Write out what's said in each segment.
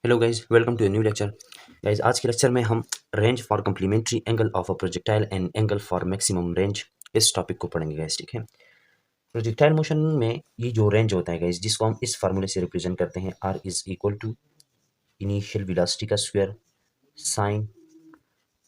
Hello guys, welcome to a new lecture. Guys, आज के lecture में हम range for complementary angle of a projectile and angle for maximum range इस topic को पढ़ेंगे guys. ठीक है, प्रोजेक्टाइल मोशन में ये जो रेंज होता है गाइज, जिसको हम इस फार्मूले से रिप्रेजेंट करते हैं, R is equal to initial velocity का square sine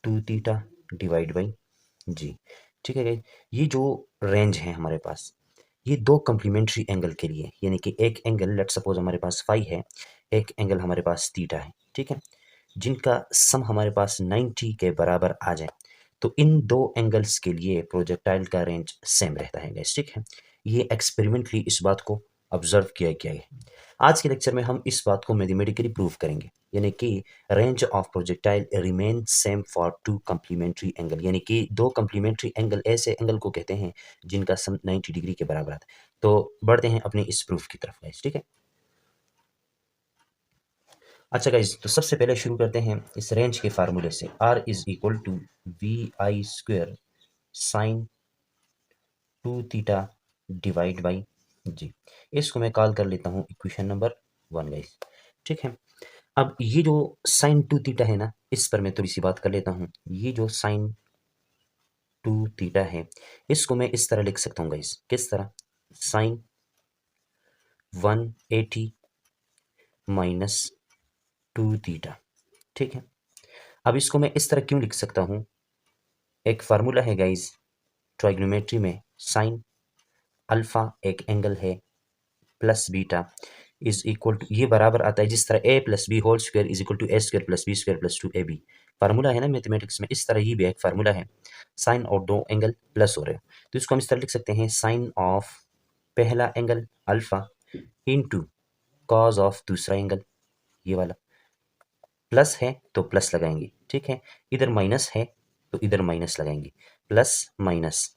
2 theta divide by G. ठीक है गाइज, ये जो रेंज है हमारे पास, ये दो कम्प्लीमेंट्री एंगल के लिए, यानी कि एक एंगल लेट सपोज हमारे पास फाई है, एक एंगल हमारे पास थीटा है। ठीक है, जिनका सम हमारे पास 90 के बराबर आ जाए तो इन दो एंगल्स के लिए प्रोजेक्टाइल का रेंज सेम रहता है गाइस। ठीक है, ये एक्सपेरिमेंटली इस बात को ऑब्जर्व किया गया है। आज के लेक्चर में हम इस बात को मैथमेटिकली प्रूव करेंगे, यानी कि range of projectile remain same for two complementary angle, यानी कि दो कम्प्लीमेंट्री एंगल ऐसे एंगल को कहते हैं जिनका सम 90 डिग्री के बराबर आता है। तो बढ़ते हैं अपने इस प्रूफ की तरफ गाइस। ठीक है, अच्छा गाइज, तो सबसे पहले शुरू करते हैं इस रेंज के फार्मूले से। R is equal to V I square sine 2 theta divide by G. इसको मैं कॉल कर लेता हूँ इक्वेशन नंबर 1 गाइज। ठीक है, अब ये जो साइन 2 थीटा है ना, इस पर मैं थोड़ी सी बात कर लेता हूँ। ये जो साइन 2 थीटा है, इसको मैं इस तरह लिख सकता हूँ गाइज। किस तरह? Sine 180 minus 2 theta. ठीक है, अब इसको मैं इस तरह क्यों लिख सकता हूँ? एक फार्मूला है गाइज ट्राइग्नोमेट्री में, साइन अल्फा एक एंगल है plus beta is equal to, ये बराबर आता है जिस तरह A plus B whole square is equal to A square plus B square plus 2ab। Formula है ना मैथमेटिक्स में, इस तरह ही भी एक फार्मूला है। साइन और दो एंगल प्लस हो रहे हो तो इसको हम इस तरह लिख सकते हैं, साइन ऑफ पहला angle alpha into cause of दूसरा एंगल, ये वाला। प्लस है तो प्लस लगाएंगे, ठीक है, इधर माइनस है तो इधर माइनस लगाएंगे, प्लस माइनस।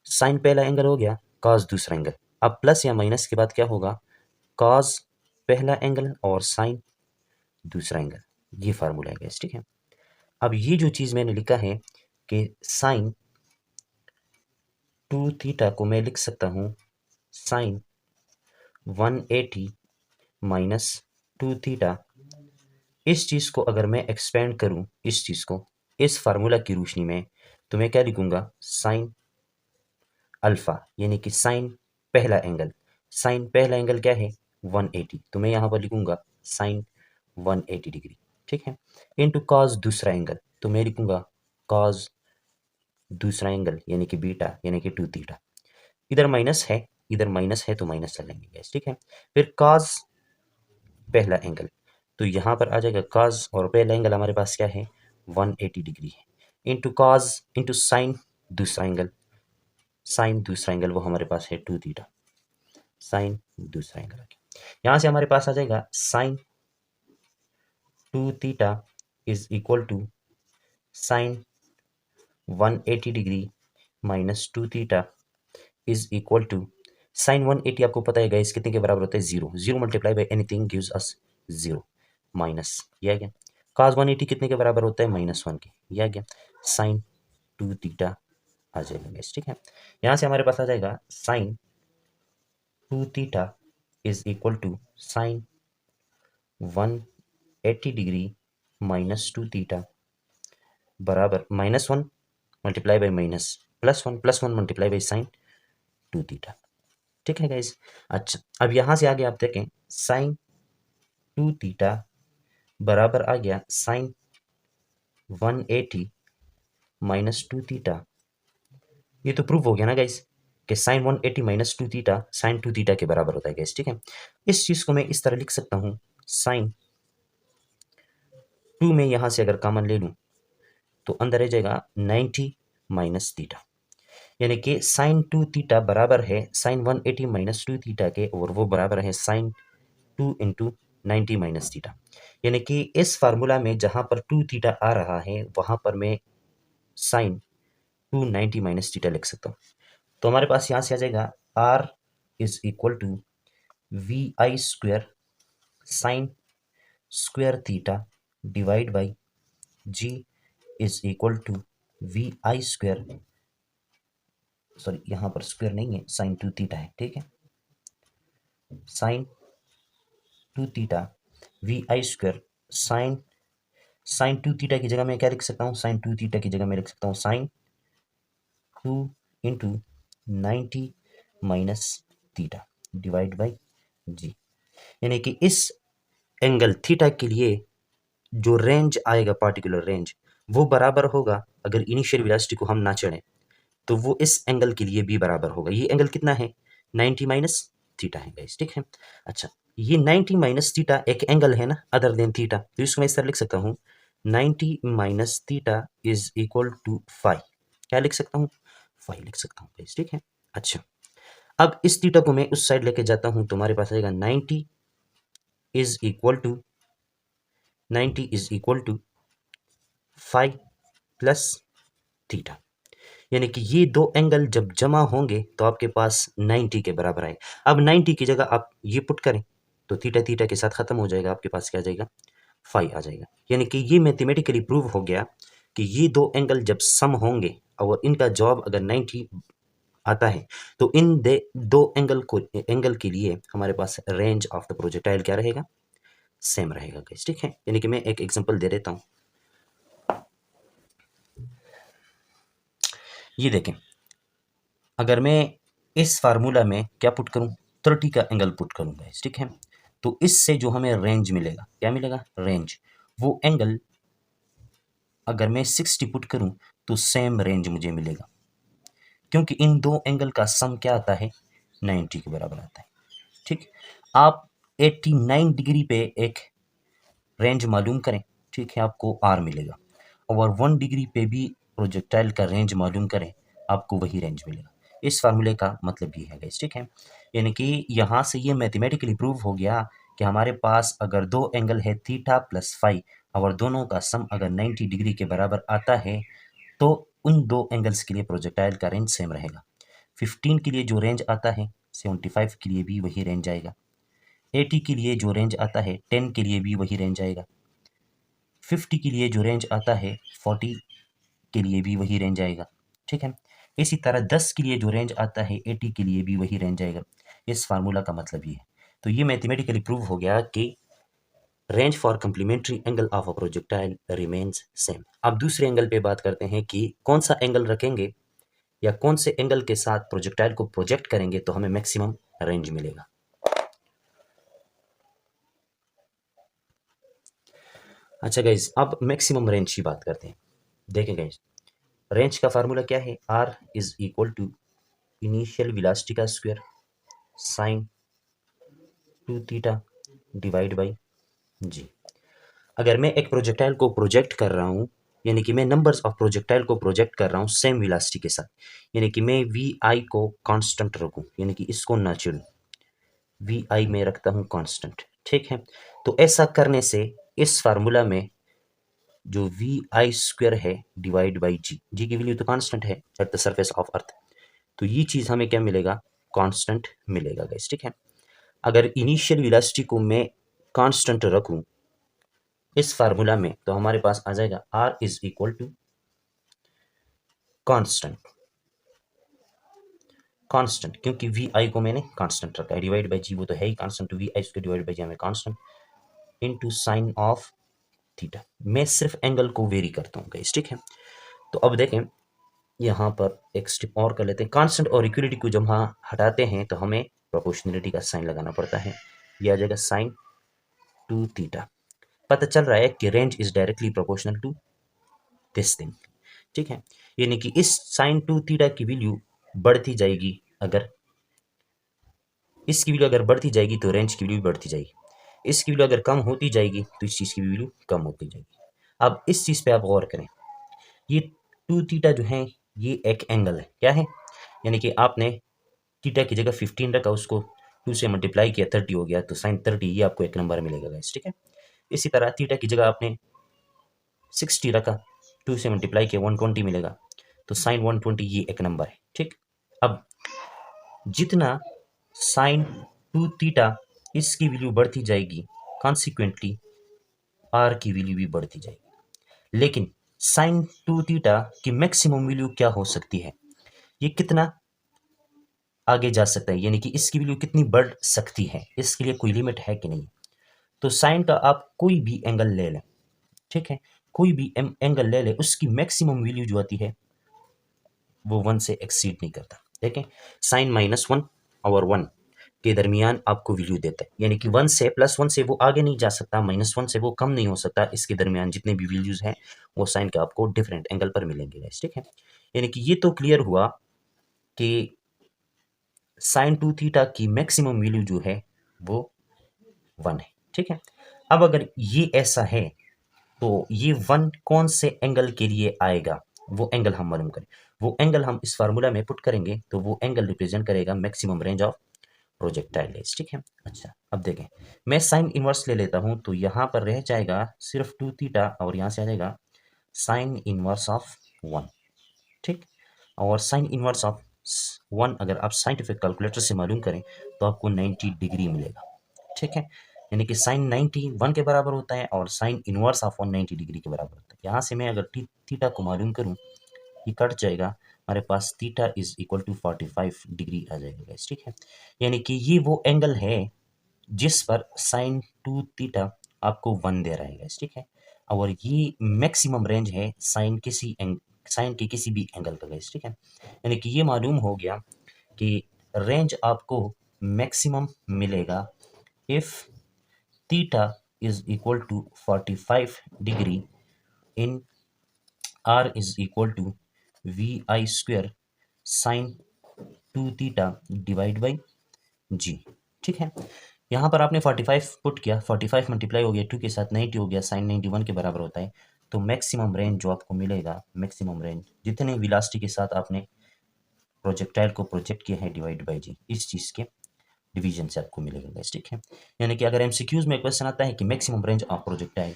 साइन पहला एंगल हो गया, कॉस दूसरा एंगल। अब प्लस या माइनस के बाद क्या होगा? कॉस पहला एंगल और साइन दूसरा एंगल। ये फार्मूला है गाइस। ठीक है, अब ये जो चीज मैंने लिखा है कि साइन 2 थीटा को मैं लिख सकता हूँ साइन 180 माइनस 2 थीटा। इस चीज को अगर मैं एक्सपेंड करूं, इस चीज को इस फार्मूला की रोशनी में, तो मैं क्या लिखूंगा? साइन अल्फा, यानी कि साइन पहला एंगल। साइन पहला एंगल क्या है? 180, तो मैं यहाँ पर लिखूंगा साइन 180 डिग्री। ठीक है, इनटू कॉस दूसरा एंगल, तो मैं लिखूंगा कॉस दूसरा एंगल यानी कि बीटा यानी कि 2 थीटा। इधर माइनस है, इधर माइनस है तो माइनस लगाएंगे गैस। ठीक है, फिर कॉस पहला एंगल, तो यहाँ पर आ जाएगा कॉस, और पहला एंगल हमारे पास क्या है? 180 डिग्री है, इंटू कॉस इंटू साइन दूसरा एंगल। साइन दूसरा एंगल वो हमारे पास है 2 थीटा, साइन दूसरा एंगल आ गया। यहाँ से हमारे पास आ जाएगा sine 2 theta is equal to sine 180 degree minus 2 theta is equal to sine 180, आपको पता है गाइस कितने के बराबर होता है? 0। 0 multiply by anything gives us 0, minus, ये आ गया। cos 180 कितने के बराबर होता है? -1 के, ये आ गया। साइन 2 थीटा आ जाएगा गाइस। ठीक है, यहाँ से हमारे पास आ जाएगा sine 2 theta is equal to sine 180 degree minus 2 theta बराबर -1 multiply by minus +1 multiply by sine 2 theta. ठीक है गाइज। अच्छा, अब यहाँ से आगे आप देखें, साइन 2 थीटा बराबर आ गया साइन 180 माइनस 2 थीटा। ये तो प्रूव हो गया ना गाइज कि sine 180 minus 2 theta sine 2 theta के बराबर होता है गाइज। ठीक है, इस चीज को मैं इस तरह लिख सकता हूँ, साइन 2 में यहाँ से अगर कॉमन ले लूँ तो अंदर रह जाएगा 90 माइनस थीटा, यानी कि साइन 2 थीटा बराबर है साइन 180 माइनस 2 थीटा के, और वो बराबर है साइन 2 इंटू 90 माइनस थीटा। यानी कि इस फार्मूला में जहां पर 2 थीटा आ रहा है वहां पर मैं साइन 290 माइनस थीटा लिख सकता हूँ। तो हमारे पास यहां से आ जाएगा R is equal to V I square sine square theta divide by G is equal to V I square, sorry यहाँ पर स्क्वायर नहीं है, साइन 2 थीटा है। ठीक है, sine 2 theta V I square sine two theta की जगह मैं क्या लिख सकता हूँ, साइन टू थीटा की जगह मैं लिख सकता हूँ sine 2 into 90 minus theta divide by G. यानी कि इस एंगल थीटा के लिए जो रेंज आएगा, पार्टिकुलर रेंज, वो बराबर होगा, अगर इनिशियल वेलोसिटी को हम ना चढ़ें तो वो इस एंगल के लिए भी बराबर होगा। ये एंगल कितना है, 90 माइनस थीटा है गाइस, ठीक है। अच्छा, ये 90 माइनस थीटा एक एंगल है ना, अदर देन थीटा, तो इसको मैं इस तरह लिख सकता हूँ 90 minus theta is equal to five. क्या लिख सकता हूँ, फाइव लिख सकता हूँ गाइस, ठीक है। अच्छा, अब इस थीटा को मैं उस साइड लेके जाता हूँ तो हमारे पास आएगा 90 is equal to 90 is equal to 5 plus theta. यानी कि ये दो एंगल जब जमा होंगे तो आपके पास 90 के बराबर आए। अब 90 की जगह आप ये पुट करें तो थीटा थीटा के साथ खत्म हो जाएगा, आपके पास क्या आ जाएगा, 5 आ जाएगा। यानी कि ये मैथमेटिकली प्रूव हो गया कि ये दो एंगल जब सम होंगे और इनका जवाब अगर 90 आता है तो इन दो एंगल के लिए हमारे पास रेंज ऑफ द प्रोजेक्टाइल क्या रहेगा, सेम रहेगा गाइस, ठीक है। यानी कि मैं एक एग्जांपल दे देता हूँ, ये देखें, अगर मैं इस फार्मूला में क्या पुट करूं, 30 का एंगल पुट करूंगा, ठीक है, तो इससे जो हमें रेंज मिलेगा, क्या मिलेगा, रेंज, वो एंगल अगर मैं 60 पुट करूं तो सेम रेंज मुझे मिलेगा, क्योंकि इन दो एंगल का सम क्या आता है, 90 के बराबर आता है, ठीक। आप 89 डिग्री पे एक रेंज मालूम करें, ठीक है, आपको आर मिलेगा, और 1 डिग्री पे भी प्रोजेक्टाइल का रेंज मालूम करें, आपको वही रेंज मिलेगा। इस फार्मूले का मतलब ये है गाइस, ठीक है। यानी कि यहाँ से ये मैथमेटिकली प्रूव हो गया कि हमारे पास अगर दो एंगल है थीटा प्लस फाइव और दोनों का सम अगर 90 डिग्री के बराबर आता है तो उन दो एंगल्स के लिए प्रोजेक्टाइल का रेंज सेम रहेगा। 15 के लिए जो रेंज आता है 75 के लिए भी वही रेंज आएगा। 80 के लिए जो रेंज आता है 10 के लिए भी वही रेंज आएगा। 50 के लिए जो रेंज आता है 40 के लिए भी वही रेंज आएगा, ठीक है। इसी तरह 10 के लिए जो रेंज आता है 80 के लिए भी वही रेंज आएगा। इस फार्मूला का मतलब ये है। तो ये मैथमेटिकली प्रूव हो गया कि range for complementary angle of a projectile remains same. अब दूसरे एंगल पे बात करते हैं कि कौन सा एंगल रखेंगे या कौन से एंगल के साथ प्रोजेक्टाइल को प्रोजेक्ट करेंगे तो हमें मैक्सिमम रेंज मिलेगा। अच्छा गाइज, अब मैक्सिमम रेंज की बात करते हैं। देखें गाइज, रेंज का फार्मूला क्या है, R is equal to initial velocity का square sine 2 theta divide by G. अगर मैं एक प्रोजेक्टाइल को प्रोजेक्ट कर रहा हूँ, यानी कि मैं नंबर्स ऑफ प्रोजेक्टाइल को प्रोजेक्ट कर रहा हूँ सेम वेलोसिटी के साथ, यानी कि मैं वी आई को कांस्टेंट रखूँ, यानी कि इसको ना चिड़ूँ, वी आई में रखता हूँ कांस्टेंट, ठीक है। तो ऐसा करने से इस फार्मूला में जो वी आई स्क्वायर है डिवाइड बाई जी, जी की वैल्यू तो कांस्टेंट है at the surface of earth, तो ये चीज़ हमें क्या मिलेगा, कांस्टेंट मिलेगा गाइस, ठीक है। अगर इनिशियल वेलोसिटी को मैं कांस्टेंट रखूं इस फार्मूला में तो हमारे पास आ जाएगा R is equal to constant, constant क्योंकि वी आई को मैंने कांस्टेंट रखा है, डिवाइड बाई जी वो तो है ही कांस्टेंट, तो V I square divide by G हमें constant into sine of theta. मैं सिर्फ एंगल को वेरी करता हूँ गाइस, ठीक है। तो अब देखें, यहाँ पर एक स्टेप और कर लेते हैं। कांस्टेंट और इक्वलिटी को जब हम हटाते हैं तो हमें प्रोपोर्शनलिटी का साइन लगाना पड़ता है, यह आ जाएगा साइन 2 थीटा। पता चल रहा है कि range is directly proportional to this thing, ठीक है। यानी कि इस साइन 2 थीटा की वैल्यू बढ़ती जाएगी, अगर इसकी वैल्यू अगर बढ़ती जाएगी तो रेंज की वैल्यू बढ़ती जाएगी, इसकी वैल्यू अगर कम होती जाएगी तो इस चीज़ की वैल्यू कम होती जाएगी। अब इस चीज़ पे आप गौर करें, ये 2 थीटा जो है ये एक एंगल है, क्या है, यानी कि आपने थीटा की जगह 15 रखा, उसको 2 से मल्टीप्लाई किया 30 हो गया, तो साइन 30 ये आपको एक नंबर मिलेगा गाइस, ठीक है। इसी तरह थीटा की जगह आपने 60 रखा, 2 से मल्टीप्लाई किया 120 मिलेगा, तो साइन 120 ये एक नंबर है, ठीक। अब जितना साइन 2 थीटा इसकी वैल्यू बढ़ती जाएगी, कॉन्सिक्वेंटली आर की वैल्यू भी बढ़ती जाएगी। लेकिन साइन 2 थीटा की मैक्सिमम वैल्यू क्या हो सकती है, ये कितना आगे जा सकता है, यानी कि इसकी वैल्यू कितनी बढ़ सकती है, इसके लिए कोई लिमिट है कि नहीं। तो साइन का आप कोई भी एंगल ले लें, ठीक है, कोई भी एंगल ले लें, उसकी मैक्सिमम वैल्यू जो आती है वो 1 से एक्सीड नहीं करता। देखें, साइन -1 और 1 के दरमियान आपको वैल्यू देता है, यानी कि 1 से +1 से वो आगे नहीं जा सकता, -1 से वो कम नहीं हो सकता। इसके दरमियान जितने भी वैल्यूज हैं वो साइन के आपको डिफरेंट एंगल पर मिलेंगे गाइस, ठीक है। यानी कि ये तो क्लियर हुआ कि साइन 2 थीटा की मैक्सिमम वैल्यू जो है वो 1 है, ठीक है। अब अगर ये ऐसा है तो ये 1 कौन से एंगल के लिए आएगा, वो एंगल हम मालूम करें। वो एंगल हम इस फार्मूला में पुट करेंगे तो वो एंगल रिप्रेजेंट करेगा maximum range of projectile rays, ठीक है। अच्छा, अब देखें, मैं साइन इनवर्स ले लेता हूं तो यहां पर रह जाएगा सिर्फ 2 थीटा और यहां से आ जाएगा साइन इनवर्स ऑफ 1, ठीक। और साइन इनवर्स ऑफ 1 अगर आप साइंटिफिक कैलकुलेटर से मालूम करें तो आपको 90 डिग्री मिलेगा, ठीक है। यानी कि साइन 90 1 के बराबर होता है और साइन इनवर्स ऑफ 190 डिग्री के बराबर होता है। यहाँ से मैं अगर थीटा को मालूम करूँ, ये कट जाएगा, हमारे पास theta is equal to 45 degree आ जाएगा गाइस, ठीक है। यानी कि ये वो एंगल है जिस पर साइन 2 थीटा आपको 1 दे रहा है गाइस, ठीक है। और ये मैक्सिमम रेंज है साइन के किसी भी एंगल का गाइस, ठीक है। यानी कि ये मालूम हो गया कि रेंज आपको मैक्सिमम मिलेगा if theta is equal to 45 degree in r is equal to vi square sin 2 theta divide by g, ठीक है। यहाँ पर आपने 45 पुट किया, 45 मल्टीप्लाई हो गया 2 के साथ 90 हो गया, साइन 91 के बराबर होता है। तो मैक्सिमम रेंज जो आपको मिलेगा, मैक्सिमम रेंज जितने वेलोसिटी के साथ आपने प्रोजेक्टाइल को प्रोजेक्ट किया है डिवाइड बाई जी, इस चीज़ के डिवीजन से आपको मिलेगा गाइस, ठीक है। यानी कि अगर एमसीक्यूज में क्वेश्चन आता है कि मैक्सिमम रेंज ऑफ प्रोजेक्टाइल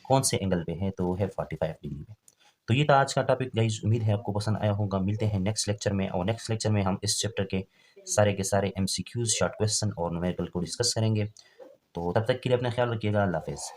कौन से एंगल पे है तो वो है 45 डिग्री पे। तो ये था आज का टॉपिक गाइस, उम्मीद है आपको पसंद आया होगा। मिलते हैं नेक्स्ट लेक्चर में, और नेक्स्ट लेक्चर में हम इस चैप्टर के सारे एमसीक्यूज, शॉर्ट क्वेश्चन और न्यूमेरिकल को डिस्कस करेंगे। तो तब तक के लिए अपना ख्याल रखिएगा। अल्लाह हाफिज़।